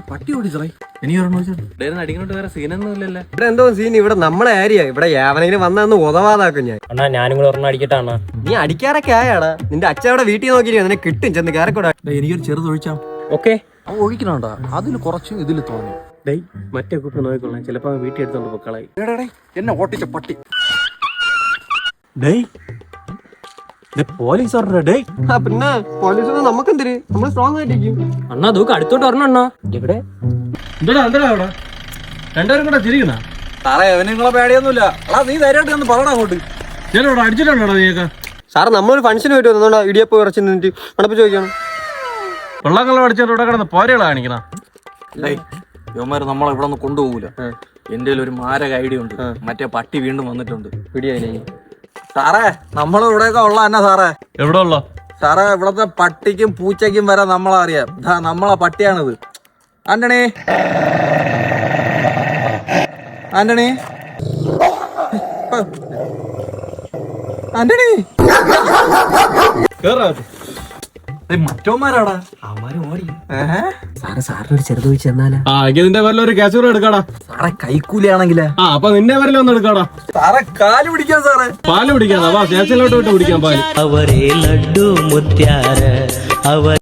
പട്ടി ഓടിച്ചേ അടിക്കണോട്ട് വേറെ സീനൊന്നും ഇല്ലല്ലോ. ഇവിടെ എന്തോ സീൻ? ഇവിടെ നമ്മളെ ഏരിയ. ഇവിടെ യാവനെങ്കിലും വന്നു ഉദവാതാക്കും ഞാൻ. അണ്ണാ ഞാനും കൂടെ ഒരെണ്ണം അടിക്കട്ടാണ്. നീ അടിക്കാറൊക്കെ ആയാടാ. നിന്റെ അച്ഛൻ അവിടെ വീട്ടിൽ നോക്കിയിരിക്കും, നിന്നെ കിട്ടും ചെന്ന് കയറിക്കൂടാ. എനിക്കൊരു ചെറുത് ഒഴിച്ചാം. ഓക്കെ ഒഴിക്കണോണ്ടാ, അതിൽ കുറച്ച് ഇതിൽ തോന്നി. ഡേയ് മറ്റേ കുപ്പി നോക്കിക്കൊള്ളാം, ചിലപ്പോ വീട്ടിൽ എടുത്തോണ്ട് പൊക്കളായി. എന്നെ ഓട്ടിച്ച പട്ടി. ഡേയ് പോലീസ് ഡേയ്. പിന്നെ പോലീസ് നമുക്കെന്തിര്, നമ്മൾ സ്ട്രോങ് ആയിട്ടിരിക്കും. അണ്ണാ ദൂക്ക് അടുത്തോട്ട് വരണം അണ്ണാ. ഇവിടെ രണ്ടുപേരും കൂടെ തിരിക്കണ സാറേ. അവന് നിങ്ങളെ പേടിയൊന്നുമില്ല. നീ ധൈര്യമായിട്ട് ഒന്ന് പറയണം അങ്ങോട്ട്. അടിച്ചിട്ടുണ്ടോ നീയൊക്കെ? സാറ് നമ്മളൊരു ഫംഗ്ഷന് പോയിട്ട് വന്നോണ്ടാ ഇടിയപ്പ് കുറച്ച് നിന്നിട്ട് മണപ്പ് ചോദിക്കണം. വെള്ളക്കള്ള അടിച്ചോണ്ട് ഇവിടെ കിടന്ന് പോരകളാ കാണിക്കണ. യുവമാര് നമ്മളെ ഇവിടെ ഒന്നും കൊണ്ടുപോകൂല. എന്റെ ഒരു മാരക ഐഡിയ ഉണ്ട്. മറ്റേ പട്ടി വീണ്ടും വന്നിട്ടുണ്ട്. പിടിയായി സാറേ നമ്മള് ഇവിടെയൊക്കെ ഉള്ള തന്നെ സാറേ. എവിടെ ഉള്ള സാറേ? ഇവിടത്തെ പട്ടിക്കും പൂച്ചയ്ക്കും വരെ നമ്മളെ അറിയാം. നമ്മളെ പട്ടിയാണിത്. ആന്റണി ആന്റണി ആന്റണി മറ്റോമാരാടാ. അവന്മാര് ഓടി. സാറിനൊരു ചെറുത് വെച്ച് തന്നാലാ? ഇതിന്റെ വല്ല ഒരു കാശൂർ എടുക്കാടാ സാറേ. കൈക്കൂലിയാണെങ്കിലേ അപ്പൊ നിന്നെ വരല ഒന്ന് എടുക്കാടാ സാറേ. കാല് പിടിക്കാൻ സാറേ. പാല് പിടിക്കാൻ സ്റ്റേഷനിലോട്ട് വിട്ട് പിടിക്കാൻ പാല്. അവരെ ലഡ്ഡു മുത്യാര അവർ